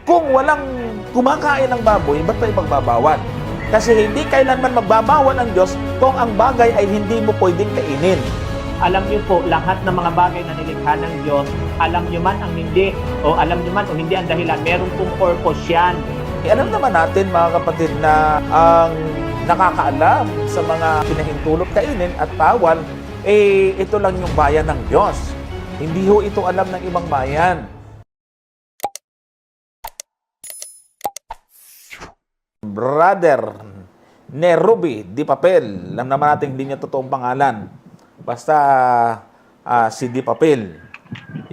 Kung walang kumakain ng baboy, ba't pa ipagbabawal? Kasi hindi kailanman magbabawal ang Diyos kung ang bagay ay hindi mo pwedeng kainin. Alam niyo po, lahat ng mga bagay na nilikha ng Diyos, alam niyo man ang hindi, o alam niyo man o hindi ang dahilan, meron pong purpose yan. Alam naman natin mga kapatid na ang nakakaalam sa mga pinahintulot kainin at bawal, ito lang yung bayan ng Diyos. Hindi ho ito alam ng ibang bayan. Brother Neruby Di Papel. Alam naman natin hindi niya totoong pangalan. Basta si Di Papel.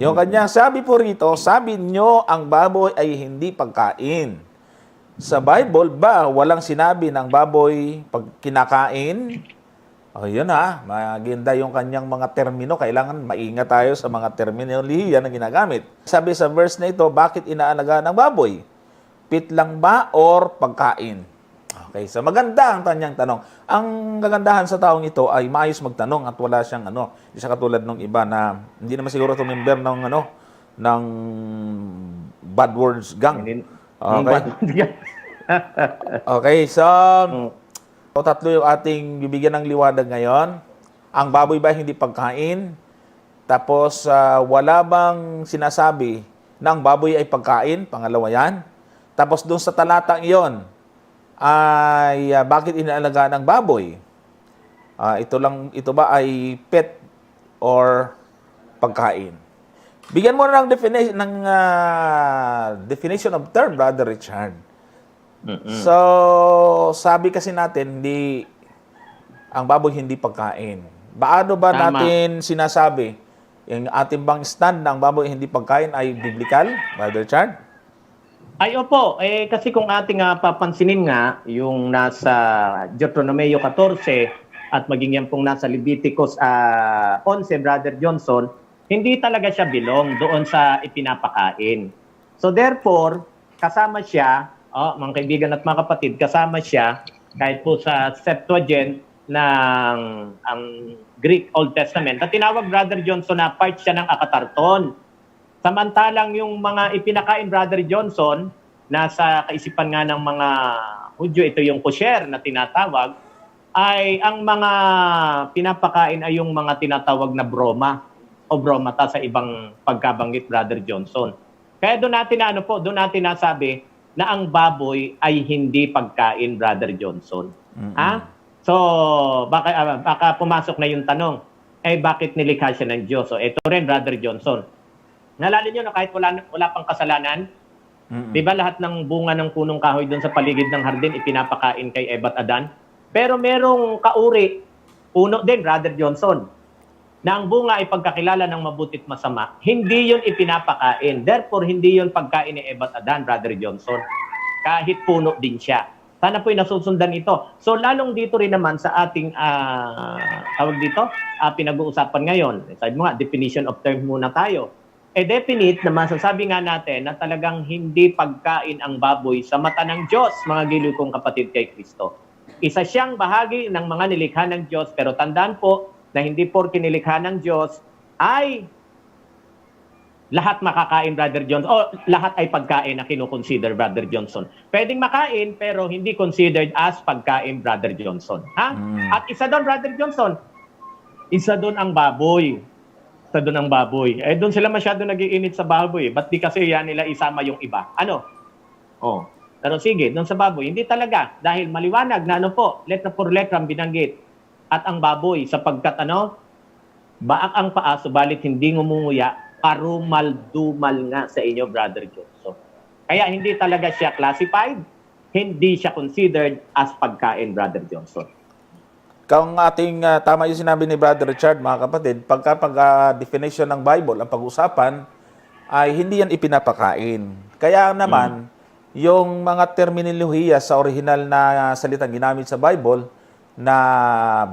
Yung kanyang sabi po rito, sabi nyo ang baboy ay hindi pagkain. Sa Bible ba, walang sinabi ng baboy pag kinakain? O yun maganda yung kanyang mga termino. Kailangan maingat tayo sa mga terminolohiya na ginagamit. Sabi sa verse na ito, bakit inaalagaan ng baboy? Pit lang ba or pagkain? Okay, so maganda ang kanyang tanong. Ang kagandahan sa taong ito ay maayos magtanong at wala siyang hindi siya katulad ng iba na hindi naman siguro ito member ng bad words gang. Okay. Okay, so tatlo yung ating bibigyan ng liwanag ngayon. Ang baboy ba hindi pagkain? Tapos wala bang sinasabi na ang baboy ay pagkain? Pangalawa yan. Tapos doon sa talatang iyon, ay bakit inaalagaan ng baboy? Ito ba ay pet or pagkain? Bigyan mo na ng definition of term, Brother Richard. So, sabi kasi natin, ang baboy hindi pagkain. Paano ba natin sinasabi? Yung ating bang stand na ang baboy hindi pagkain ay biblical, Brother Richard? Ay opo, kasi kung ating papansinin nga, yung nasa Deuteronomio 14 at maging yan pong nasa Leviticus 11, Brother Johnson, hindi talaga siya bilong doon sa ipinapakain. So therefore, kasama siya, mga kaibigan at mga kapatid, kasama siya kahit po sa Septuagint ng ang Greek Old Testament, na tinawag, Brother Johnson, na part siya ng akatarton. Samantalang yung mga ipinakain, Brother Johnson, nasa kaisipan nga ng mga Hudyo, ito yung kosher na tinatawag, ay ang mga pinapakain ay yung mga tinatawag na broma o bromata sa ibang pagkabanggit, Brother Johnson. Kaya doon natin nasabi na ang baboy ay hindi pagkain, Brother Johnson. So, baka pumasok na yung tanong, bakit nilikha siya ng Diyos? So, ito rin, Brother Johnson. Nalala nyo na kahit wala pang kasalanan, di ba lahat ng bunga ng punong kahoy doon sa paligid ng hardin ipinapakain kay Eva at Adan? Pero merong kauri, puno din, Brother Johnson, na ang bunga ay pagkakilala ng mabuti at masama, hindi yun ipinapakain. Therefore, hindi yun pagkain ni Eva at Adan, Brother Johnson. Kahit puno din siya. Sana po'y nasusundan ito. So, lalong dito rin naman sa ating, pinag-uusapan ngayon. Sabi mo nga, definition of term muna tayo. Definite na masasabi nga natin na talagang hindi pagkain ang baboy sa mata ng Diyos, mga giliw kong kapatid kay Kristo. Isa siyang bahagi ng mga nilikha ng Diyos, pero tandaan po na hindi porke nilikha ng Diyos ay lahat makakain, Brother Johnson, o lahat ay pagkain na kinukonsider, Brother Johnson. Pwedeng makain, pero hindi considered as pagkain, Brother Johnson. At isa doon, Brother Johnson, isa doon ang baboy. Doon sila masyado nag-iinit sa baboy. Ba't di kasi yan nila isama yung iba? Pero sige, doon sa baboy, hindi talaga. Dahil maliwanag na letra for letra ang binanggit. At ang baboy, sapagkat baak ang paa, subalit hindi ngumunguya, karumal-dumal nga sa inyo, Brother Johnson. Kaya hindi talaga siya classified, hindi siya considered as pagkain, Brother Johnson. Kung tama yung sinabi ni Brother Richard, mga kapatid, pag definition ng Bible, ang pag-usapan, ay hindi yan ipinapakain. Kaya naman, yung mga terminolohiya sa original na salitang ginamit sa Bible, na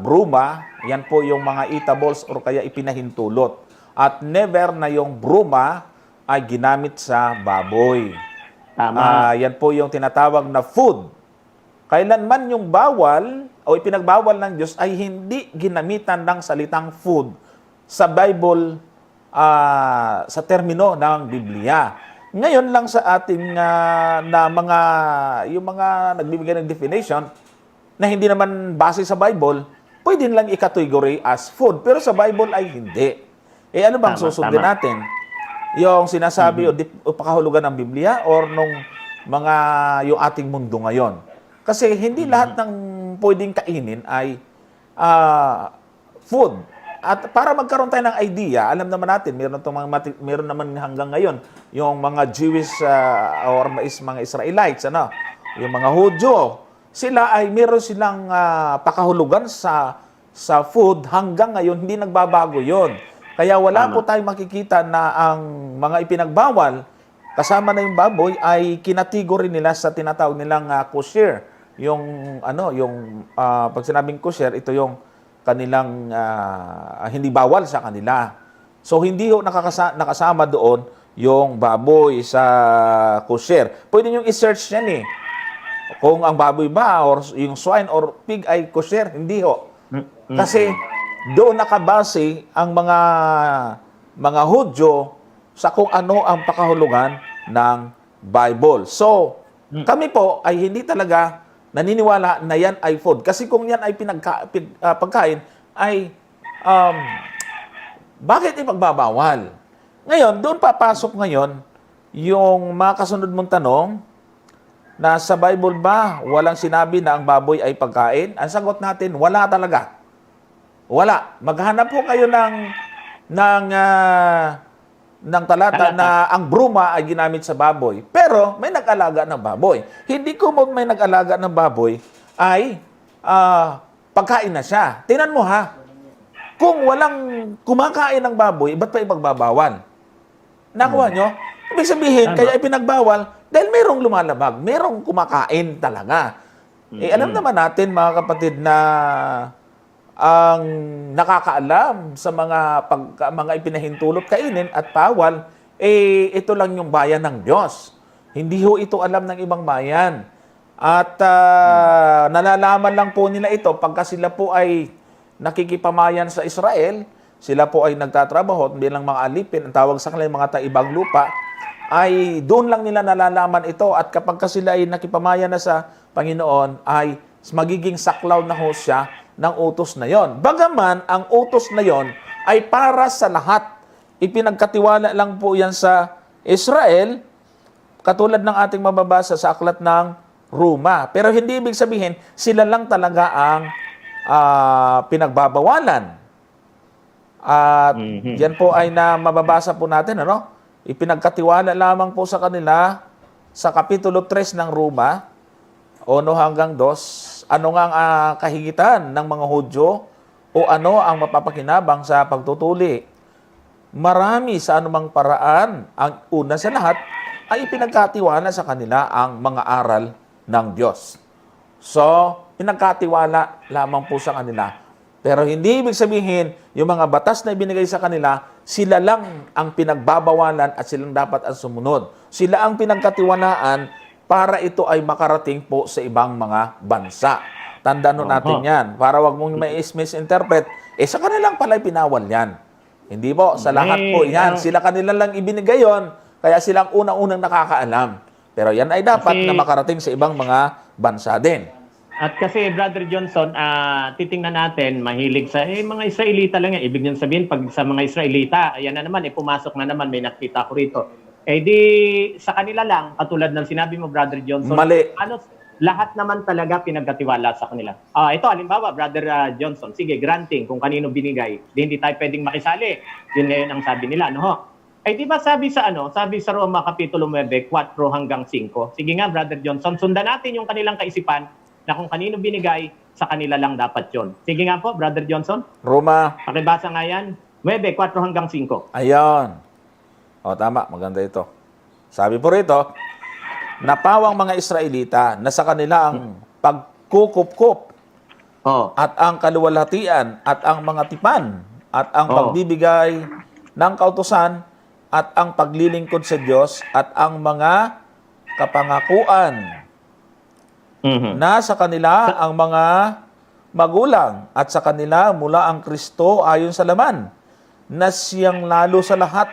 bruma, yan po yung mga eatables or kaya ipinahintulot. At never na yung bruma ay ginamit sa baboy. Yan po yung tinatawag na food. Kailanman yung bawal o ipinagbawal ng Diyos ay hindi ginamitan ng salitang food sa Bible, sa termino ng Biblia. Ngayon lang sa ating na mga yung mga nagbibigay ng definition na hindi naman base sa Bible, pwede lang i-category as food. Pero sa Bible ay hindi. Eh ano bang Tama, susundin tama. natin? Yung sinasabi o pakahulugan ng Biblia or nung mga yung ating mundo ngayon? Kasi hindi lahat ng pwedeng kainin ay food. At para magkaroon tayo ng idea, alam naman natin, meron naman hanggang ngayon yung mga Jewish or mga Israelites, yung mga Hudyo, sila ay meron silang pakahulugan sa food hanggang ngayon, hindi nagbabago yon. Kaya wala Tama. po tayong makikita na ang mga ipinagbawal, kasama na yung baboy, ay kinatigory nila sa tinatawag nilang kosher. Pag sinabing kosher, ito yung kanilang hindi bawal sa kanila. So hindi ho nakasama doon yung baboy sa kosher. Pwede nyo i-search yan eh. Kung ang baboy ba or yung swine or pig ay kosher, hindi ho. Kasi doon nakabase ang mga Hudyo sa kung ano ang pakahulugan ng Bible. So, kami po ay hindi talaga naniniwala na yan ay food. Kasi kung yan ay pagkain, ay bakit ipagbabawal? Ngayon, doon papasok ngayon yung mga kasunod mong tanong na sa Bible ba walang sinabi na ang baboy ay pagkain? Ang sagot natin, wala talaga. Wala. Maghanap po kayo ng talata na ang bruma ay ginamit sa baboy. Pero may nag-alaga ng baboy. Hindi ko may nag-alaga ng baboy ay pagkain na siya. Tingnan mo ha. Kung walang kumakain ng baboy, ba't pa ipagbabawal? Nakuha nyo? Ibig sabihin, kaya ipinagbawal dahil merong lumalabag, merong kumakain talaga. Alam naman natin mga kapatid na ang nakakaalam sa mga ipinahintulot kainin at bawal, ito lang yung bayan ng Diyos. Hindi ho ito alam ng ibang bayan. At nalalaman lang po nila ito pagka sila po ay nakikipamayan sa Israel, sila po ay nagtatrabaho, hindi lang mga alipin, ang tawag sa kanila mga taibang lupa, ay doon lang nila nalalaman ito. At kapag sila ay nakipamayan na sa Panginoon, ay magiging saklaw na ho siya ng utos na yon. Bagaman, ang utos na yon ay para sa lahat. Ipinagkatiwala lang po yan sa Israel, katulad ng ating mababasa sa aklat ng Roma. Pero hindi ibig sabihin, sila lang talaga ang pinagbabawalan. At yan po ay na mababasa po natin, ipinagkatiwala lamang po sa kanila sa Kapitulo 3 ng Roma, 1 hanggang 2, ano nga ang kahigitan ng mga Hudyo o ano ang mapapakinabang sa pagtutuli. Marami sa anumang paraan, ang una sa lahat ay ipinagkatiwala sa kanila ang mga aral ng Diyos. So, pinagkatiwala lamang po sa kanila. Pero hindi ibig sabihin, yung mga batas na ibinigay sa kanila, sila lang ang pinagbabawalan at silang dapat ang sumunod. Sila ang pinagkatiwalaan para ito ay makarating po sa ibang mga bansa. Tandaan natin yan. Para wag mong misinterpret, sa kanilang pala pinawal yan. Hindi po, sa lahat po yan. Sila kanila lang ibinigay yon, kaya silang unang-unang nakakaalam. Pero yan ay dapat na makarating sa ibang mga bansa din. At kasi, Brother Johnson, titingnan natin, mahilig sa mga Israelita lang yan. Ibig niyang sabihin, pag sa mga Israelita, ayan na naman, pumasok na naman, may nakita ko rito. Di sa kanila lang, katulad ng sinabi mo, Brother Johnson, Mali. Lahat naman talaga pinagkatiwala sa kanila. Ito, halimbawa, Brother Johnson, sige, granting kung kanino binigay, hindi tayo pwedeng makisali. Yun ngayon ang sabi nila, di ba sabi sa Roma Kapitulo 9, 4 hanggang 5. Sige nga, Brother Johnson, sundan natin yung kanilang kaisipan na kung kanino binigay, sa kanila lang dapat yon. Sige nga po, Brother Johnson. Roma. Pakibasa nga yan. 9, 4 hanggang 5. Ayan. Tama. Maganda ito. Sabi po rito, napawang mga Israelita na sa kanila ang pagkukup-kup at ang kaluwalhatian at ang mga tipan at ang pagbibigay ng kautusan at ang paglilingkod sa Diyos at ang mga kapangakuan na sa kanila ang mga magulang at sa kanila mula ang Kristo ayon sa laman na siyang lalo sa lahat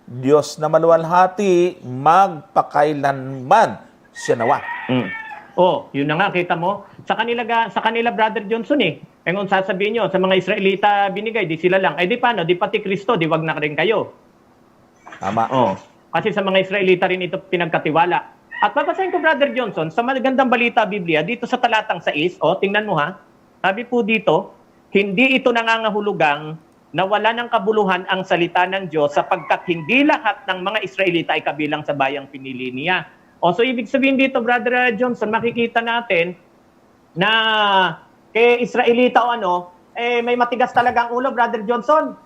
Diyos na maluwalhati, magpakailanman siya nawa. Mm. Oh, yun na nga, kita mo. Sa kanila, Brother Johnson eh. Eh kung sasabihin nyo, sa mga Israelita binigay, di sila lang. Eh di paano? Di pati Kristo, di wag na rin kayo. Tama. Oh. Kasi sa mga Israelita rin ito pinagkatiwala. At babasahin ko, Brother Johnson, sa magandang balita Biblia, dito sa talatang 6, tingnan mo ha. Sabi po dito, hindi ito nangangahulugang na wala ng kabuluhan ang salita ng Diyos sapagkat hindi lahat ng mga Israelita ay kabilang sa bayang pinili niya. So ibig sabihin dito, Brother Johnson, makikita natin na kay Israelita may matigas talaga ang ulo, Brother Johnson.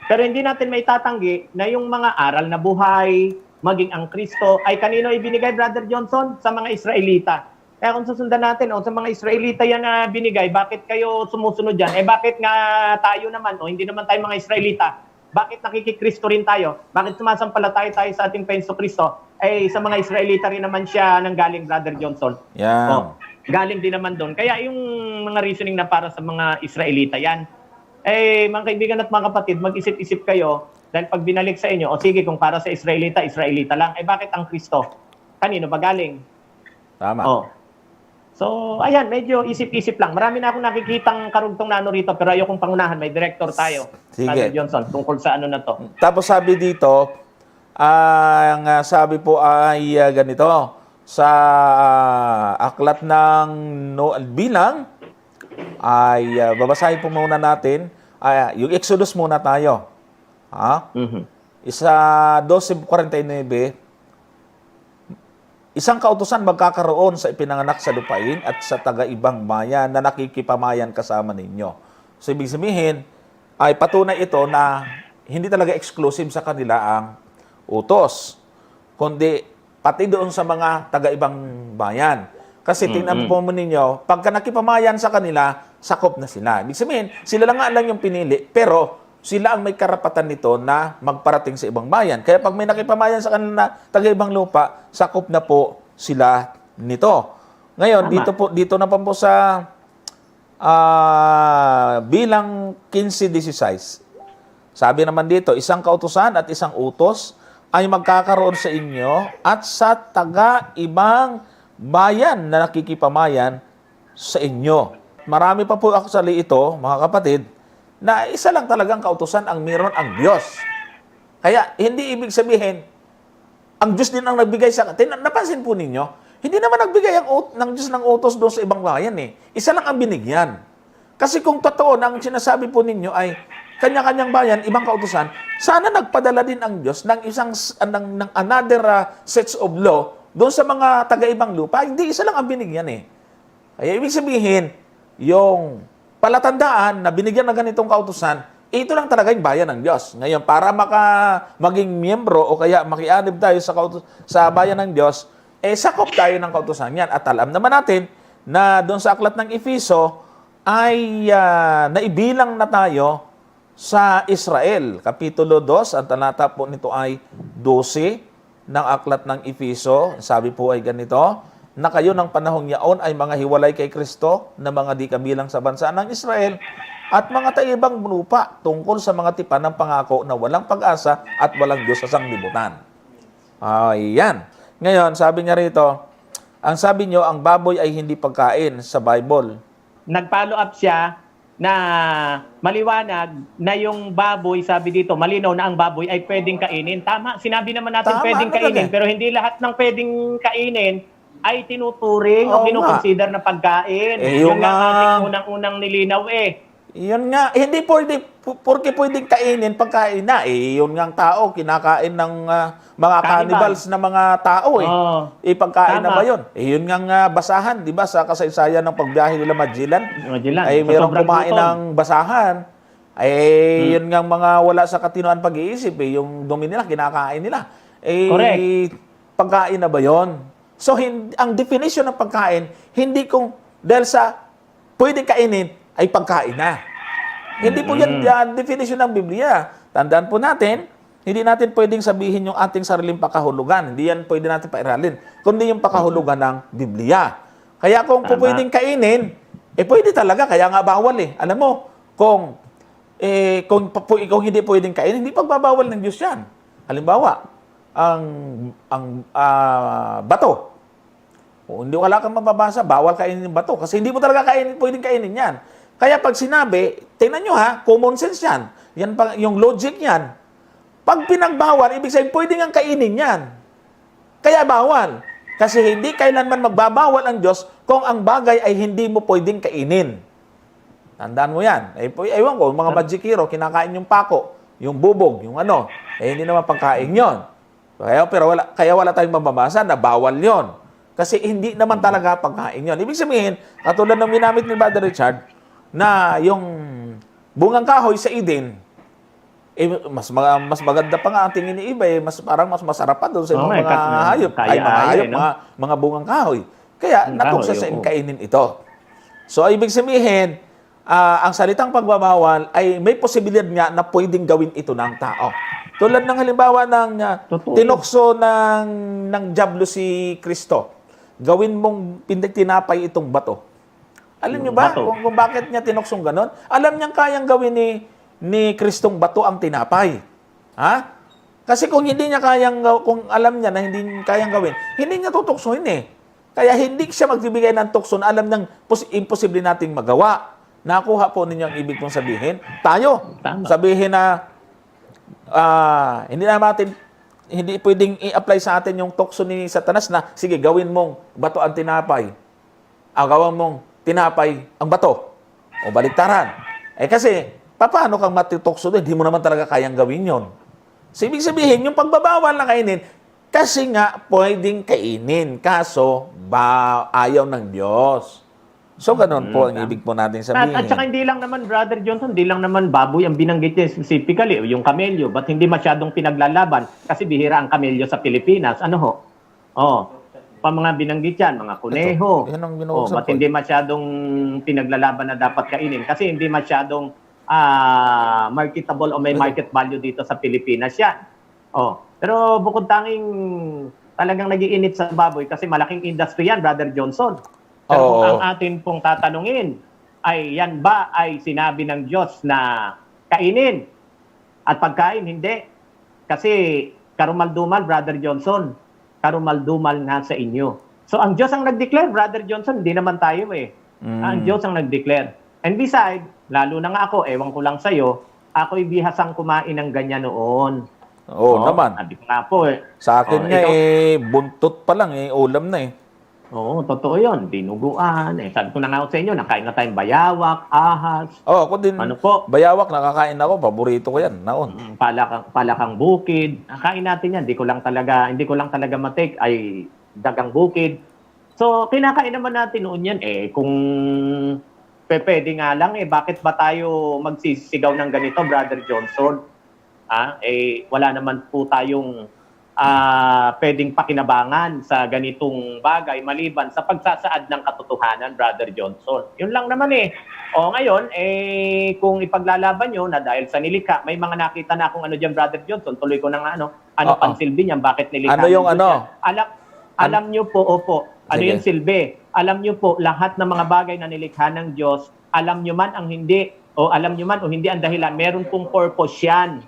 Pero hindi natin may tatanggi na yung mga aral na buhay, maging ang Kristo, ay kanino ibinigay, Brother Johnson? Sa mga Israelita. Kaya kung susundan natin, sa mga Israelita yan na binigay, bakit kayo sumusunod dyan? Bakit nga tayo naman, hindi naman tayo mga Israelita? Bakit nakikikristo rin tayo? Bakit sumasampalataya tayo sa ating Penso Kristo? Sa mga Israelita rin naman siya nanggaling, Brother Johnson. Yan. Galing din naman doon. Kaya yung mga reasoning na para sa mga Israelita yan, mga kaibigan at mga kapatid, mag-isip-isip kayo dahil pag binalik sa inyo, sige, kung para sa Israelita, Israelita lang, bakit ang Kristo? Kanino ba galing? Tama. So, ayan, medyo isip-isip lang. Marami na akong nakikitang karugtong na rito, pero ayokong pangunahan. May director tayo, Sige. Brother Johnson, tungkol sa na to. Tapos sabi dito, ang sabi po ay ganito, sa aklat ng bilang, ay babasahin po muna natin, yung Exodus muna tayo. Isa 12:49, isang kautusan magkakaroon sa ipinanganak sa lupain at sa taga-ibang bayan na nakikipamayan kasama ninyo. So, ibig sabihin, ay patunay ito na hindi talaga exclusive sa kanila ang utos, kundi pati doon sa mga taga-ibang bayan. Kasi tingnan po ninyo, pagka nakipamayan sa kanila, sakop na sila. Ibig sabihin, sila lang yung pinili, pero sila ang may karapatan nito na magparating sa ibang bayan. Kaya pag may nakipamayan sa kanila taga-ibang lupa, sakop na po sila nito. Ngayon, dito na po sa bilang 15:16. Sabi naman dito, isang kautusan at isang utos ay magkakaroon sa inyo at sa taga-ibang bayan na nakikipamayan sa inyo. Marami pa po actually ito, mga kapatid, na isa lang talagang kautusan ang meron ang Diyos. Kaya, hindi ibig sabihin, ang Diyos din ang nagbigay sa atin. Napansin po ninyo, hindi naman nagbigay ng Diyos ng utos doon sa ibang bayan eh. Isa lang ang binigyan. Kasi kung totoo na ang sinasabi po ninyo ay kanya-kanyang bayan, ibang kautusan, sana nagpadala din ang Diyos ng ng another sets of law doon sa mga taga-ibang lupa. Hindi, isa lang ang binigyan eh. Kaya ibig sabihin, yung palatandaan na binigyan ng ganitong kautusan, ito lang talaga yung bayan ng Diyos. Ngayon, para maging miyembro o kaya makianib tayo sa bayan ng Diyos, sakop tayo ng kautusan yan. At alam naman natin na doon sa aklat ng Efeso ay naibilang na tayo sa Israel. Kapitulo 2, ang talata po nito ay 12 ng aklat ng Efeso. Sabi po ay ganito, na kayo ng panahong yaon ay mga hiwalay kay Kristo na mga di kabilang sa bansa ng Israel at mga taibang lupa tungkol sa mga tipan ng pangako na walang pag-asa at walang Diyos sa sanglibutan. Ayan. Ngayon, sabi niya rito, ang sabi niyo, ang baboy ay hindi pagkain sa Bible. Nag-follow up siya na maliwanag na yung baboy, sabi dito, malinaw na ang baboy ay pwedeng kainin. Tama, sinabi naman natin pwedeng kainin, pero hindi lahat ng pwedeng kainin ay tinuturing o kinukonsider na pagkain. Yung nga ating unang-unang nilinaw Yun nga, hindi porque pwedeng kainin, pagkain na. Yun nga ang tao, kinakain ng mga cannibals na mga tao pagkain na ba yun? Yun nga basahan, di ba, sa kasaysayan ng pagbiyahe nila Magellan. Mayroong kumain ng basahan. Yun nga mga wala sa katinoan pag-iisip. Yung dumi nila, kinakain nila. Correct. Pagkain na ba yun? So, ang definition ng pagkain, hindi kung dahil sa pwedeng kainin, ay pagkain na. Hindi po yan definition ng Biblia. Tandaan po natin, hindi natin pwedeng sabihin yung ating sariling pakahulugan. Hindi yan pwede natin pairalin. Kundi yung pakahulugan ng Biblia. Kaya kung po pwedeng kainin, pwede talaga. Kaya nga bawal Alam mo, kung kung hindi pwedeng kainin, hindi pagbabawal ng Diyos yan. Halimbawa, ang bato. O, hindi wala kang mababasa, bawal kainin ng bato. Kasi hindi mo talaga pwedeng kainin yan. Kaya pag sinabi, tingnan nyo ha, common sense yan. Yan yung logic yan. Pag pinagbawal, ibig sabihin, pwede nga kainin yan. Kaya bawal. Kasi hindi kailanman magbabawal ang Diyos kung ang bagay ay hindi mo pwedeng kainin. Tandaan mo yan. Ewan ko, mga magikiro, kinakain yung pako, yung bubog, yung ano. Hindi naman pangkain yon. Kaya wala tayong mababasa na bawal yon. Kasi hindi naman talaga pangkain yon. Ibig sabihin, katulad ng minamit ni Brother Richard, na yung bungang kahoy sa Eden, mas maganda pa nga ang tingin ni iba, parang mas masarap pa doon sa mga hayop, mga bungang kahoy. Kaya natukso sa kainin ito. So ibig sabihin, ang salitang pagbabawal ay may posibilidad nga na pwedeng gawin ito ng tao. Tulad ng halimbawa ng tinukso ng diablo si Kristo. Gawin mong tinapay itong bato. Alam niyo ba kung bakit niya tinuksong ganon? Alam niyang kayang gawin ni Kristong bato ang tinapay. Ha? Kasi kung kung alam niya na hindi kayang gawin, hindi niya tutuksohin eh. Kaya hindi siya magbibigay ng tukso na alam niyang imposible nating magawa. Nakuha po ninyo ang ibig kong sabihin. Tayo, sabihin na hindi pwedeng i-apply sa atin yung tukso ni Satanas na, sige, gawin mong bato ang tinapay. Gawin mong tinapay ang bato. O baliktaran. Kasi, paano kang matitukso doon? Hindi mo naman talaga kayang gawin yon. So, ibig sabihin, yung pagbabawal na kainin, kasi nga, pwedeng kainin. Kaso, ayaw ng Diyos. So, ganun po ang ibig po natin sabihin. At saka hindi lang naman, Brother Johnson, hindi lang naman baboy ang binanggit niya specifically, yung kamelyo. Ba't hindi masyadong pinaglalaban? Kasi bihira ang kamelyo sa Pilipinas. Ano ho? Pa mga binanggit yan, mga kuneho. Ba't hindi masyadong pinaglalaban na dapat kainin? Kasi hindi masyadong marketable o may market value dito sa Pilipinas yan. Pero bukod tanging talagang nag-iinit sa baboy kasi malaking industry yan, Brother Johnson. Pero kung ang atin pong tatanungin, ay yan ba ay sinabi ng Diyos na kainin? At pagkain, hindi. Kasi karumaldumal, Brother Johnson, karumaldumal nga sa inyo. So ang Diyos ang nag-declare, Brother Johnson, hindi naman tayo eh. Ang Diyos ang nag-declare. And beside, lalo na nga ako, ewan ko lang sa'yo, ako'y bihasang kumain ng ganyan noon. Naman. Sabi ko nga po eh. Sa akin nga buntot pa lang ulam na eh. Totoo yun. Dinuguan. Sabi ko na nga sa inyo, nakain na tayong bayawak, ahas. Ako din. Ano po? Bayawak, nakakain ako. Paborito ko yan. Naon. Palakang bukid. Nakain natin yan. Hindi ko lang talaga matik ay dagang bukid. So, kinakain naman natin noon yan. Kung pwede nga lang, bakit ba tayo magsisigaw ng ganito, Brother Johnson? Wala naman po tayong pwedeng pakinabangan sa ganitong bagay maliban sa pagsasaad ng katotohanan, Brother Johnson. Yun lang naman ngayon, kung ipaglalaban nyo na dahil sa nilikha, may mga nakita na akong dyan, Brother Johnson, tuloy ko na nga pansilbi niyan, bakit nilikha? Ano yung Alam nyo po, ano yung silbi? Alam nyo po, lahat ng mga bagay na nilikha ng Diyos, alam nyo man ang hindi, alam nyo man o hindi ang dahilan, meron pong purpose yan.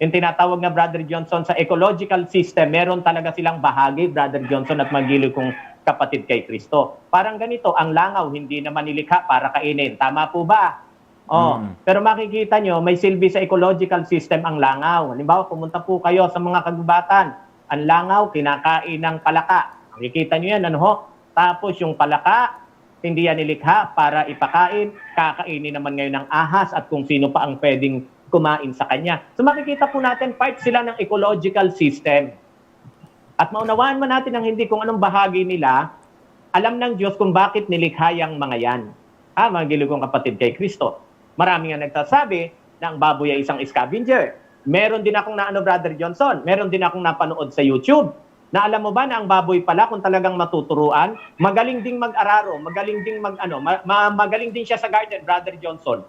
Yung tinatawag na Brother Johnson sa ecological system, meron talaga silang bahagi, Brother Johnson at magiliw kong kapatid kay Kristo. Parang ganito, ang langaw hindi naman nilikha para kainin. Tama po ba? Pero makikita nyo, may silbi sa ecological system ang langaw. Halimbawa, pumunta po kayo sa mga kagubatan. Ang langaw, kinakain ng palaka. Makikita nyo yan, Tapos yung palaka, hindi yan nilikha para ipakain. Kakainin naman ngayon ng ahas at kung sino pa ang pwedeng kumain sa kanya. So makikita po natin, part sila ng ecological system. At maunawaan man natin ang hindi kung anong bahagi nila, alam ng Diyos kung bakit nilikha yung mga yan. Mga giligong kapatid kay Kristo. Marami nga nagsasabi na ang baboy ay isang scavenger. Meron din akong Brother Johnson, meron din akong napanood sa YouTube, na alam mo ba na ang baboy pala, kung talagang matuturuan, magaling ding mag-araro, magaling ding magaling din siya sa garden, Brother Johnson.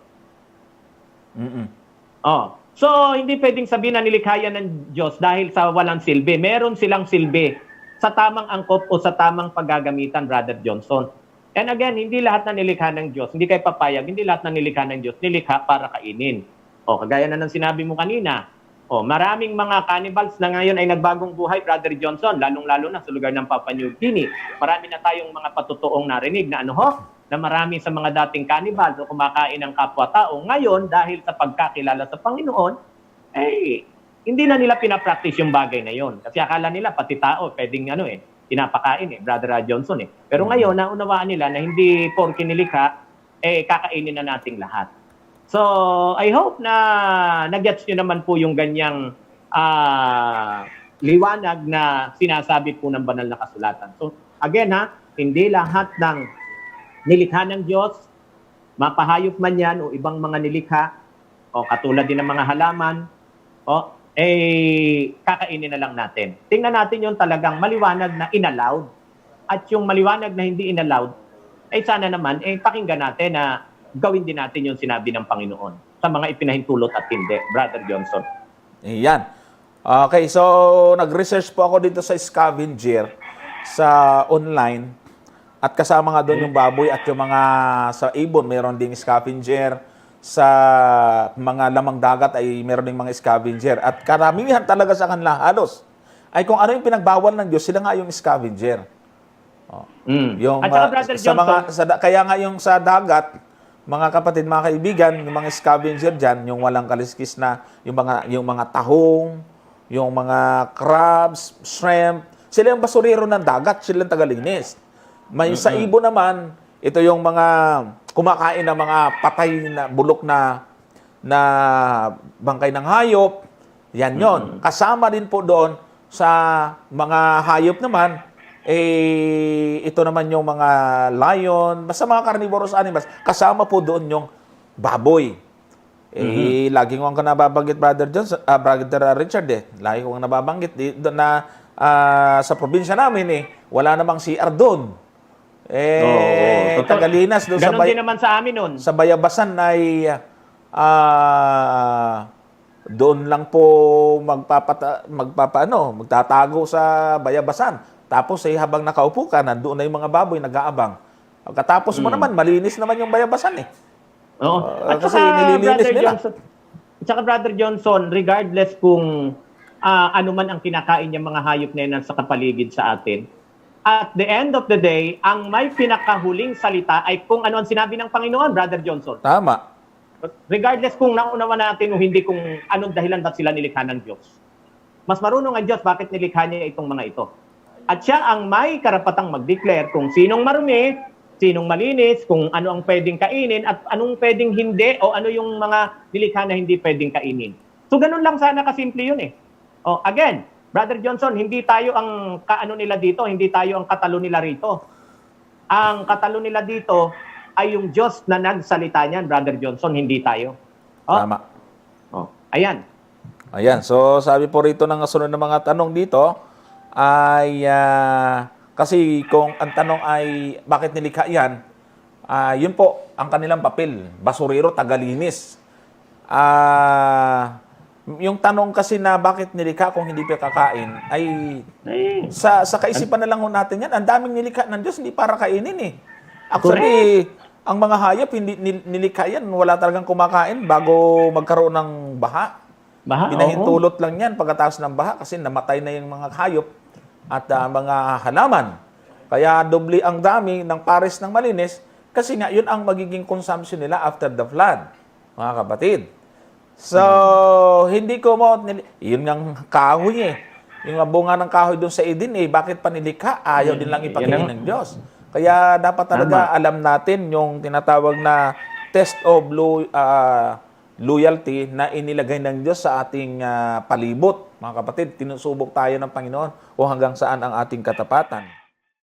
So, hindi pwedeng sabihin na nilikha ng Diyos dahil sa walang silbi. Meron silang silbi sa tamang angkop o sa tamang paggagamitan, Brother Johnson. And again, hindi lahat na nilikha ng Diyos, hindi kayo papayag, hindi lahat na nilikha ng Diyos, nilikha para kainin. O, kagaya na ng sinabi mo kanina, o, maraming mga cannibals na ngayon ay nagbagong buhay, Brother Johnson, lalong-lalo na sa lugar ng Papua New Guinea. Marami na tayong mga patutuong narinig na na marami sa mga dating cannibals o kumakain ng kapwa-tao, ngayon, dahil sa pagkakilala sa Panginoon, hindi na nila pinapractice yung bagay na yon. Kasi akala nila, pati tao, pwedeng pinapakain Brother Johnson Pero ngayon, naunawaan nila na hindi porke nilikha, kakainin na nating lahat. So, I hope na nag-gets nyo naman po yung ganyang liwanag na sinasabi po ng banal na kasulatan. So, again hindi lahat ng nilikha ng Diyos, mapahayop man yan o ibang mga nilikha, o katulad din ng mga halaman, kakainin na lang natin. Tingnan natin yung talagang maliwanag na inallowed. At yung maliwanag na hindi inallowed, sana naman, pakinggan natin na gawin din natin yung sinabi ng Panginoon sa mga ipinahintulot at hindi, Brother Johnson. Iyan. Okay, so nag-research po ako dito sa scavenger sa online at kasama nga doon yung baboy at yung mga sa ibon, mayroon ding scavenger. Sa mga lamang dagat ay meron ding mga scavenger. At karamihan talaga sa kanila, halos, ay kung ano yung pinagbawal ng Diyos, sila nga yung scavenger. Yung, at saka, Brother Johnson, kaya nga yung sa dagat, mga kapatid, mga kaibigan, yung mga scavenger dyan, yung walang kaliskis na, yung mga tahong, yung mga crabs, shrimp, sila yung basurero ng dagat, sila yung tagalinis. May sa ibon naman, ito yung mga kumakain ng mga patay na bulok na bangkay ng hayop. Yan yon. Kasama din po doon sa mga hayop naman, ito naman yung mga lion, basta mga carnivorous animals, kasama po doon yung baboy. Lagi ko ang nababanggit, Brother Johnson, Brother Richard lagi ko ang nababanggit na sa probinsya namin wala namang CR doon. Tagalinas doon ganon din naman sa amin nun. Sa Bayabasan ay doon lang po magtatago sa Bayabasan. Tapos habang nakaupo ka, nandoon na yung mga baboy nag-aabang. Pagkatapos mo naman, malinis naman yung Bayabasan At kasi nililinis nila. Brother Johnson, regardless kung ano man ang kinakain yung mga hayop na yan sa kapaligid sa atin, at the end of the day, ang may pinakahuling salita ay kung ano ang sinabi ng Panginoon, Brother Johnson. Tama. Regardless kung naunawa natin o hindi kung anong dahilan ba't sila nilikha ng Diyos. Mas marunong ang Diyos bakit nilikha niya itong mga ito. At siya ang may karapatang mag-declare kung sinong marumi, sinong malinis, kung ano ang pwedeng kainin at anong pwedeng hindi o ano yung mga nilikha na hindi pwedeng kainin. So ganun lang sana kasimple yun Again, Brother Johnson, hindi tayo ang kaano nila dito, hindi tayo ang katalo nila rito. Ang katalo nila dito ay yung Diyos na nagsalita niyan, Brother Johnson, hindi tayo. Tama. Ayan. Ayan, so sabi po rito ng sunod na mga tanong dito ay kasi kung ang tanong ay bakit nilikha yan, yun po ang kanilang papel, basurero, tagalinis. Yung tanong kasi na bakit nilikha kung hindi pa kakain ay sa kaisipan na lang natin yan. Ang daming nilikha ng Diyos, hindi para kainin Actually, ang mga hayop, hindi nilikha yan. Wala talagang kumakain bago magkaroon ng baha. Pinahintulot lang yan pagkatapos ng baha kasi namatay na yung mga hayop at mga halaman. Kaya doble ang dami ng pares ng malinis kasi nga yun ang magiging consumption nila after the flood, mga kapatid. So, hindi ko yun ang kahoy Yung bunga ng kahoy doon sa Eden bakit pa nilikha? Ayaw din lang ipakain ng Diyos. Kaya dapat talaga alam natin yung tinatawag na test of loyalty na inilagay ng Diyos sa ating palibot. Mga kapatid, tinusubok tayo ng Panginoon kung hanggang saan ang ating katapatan.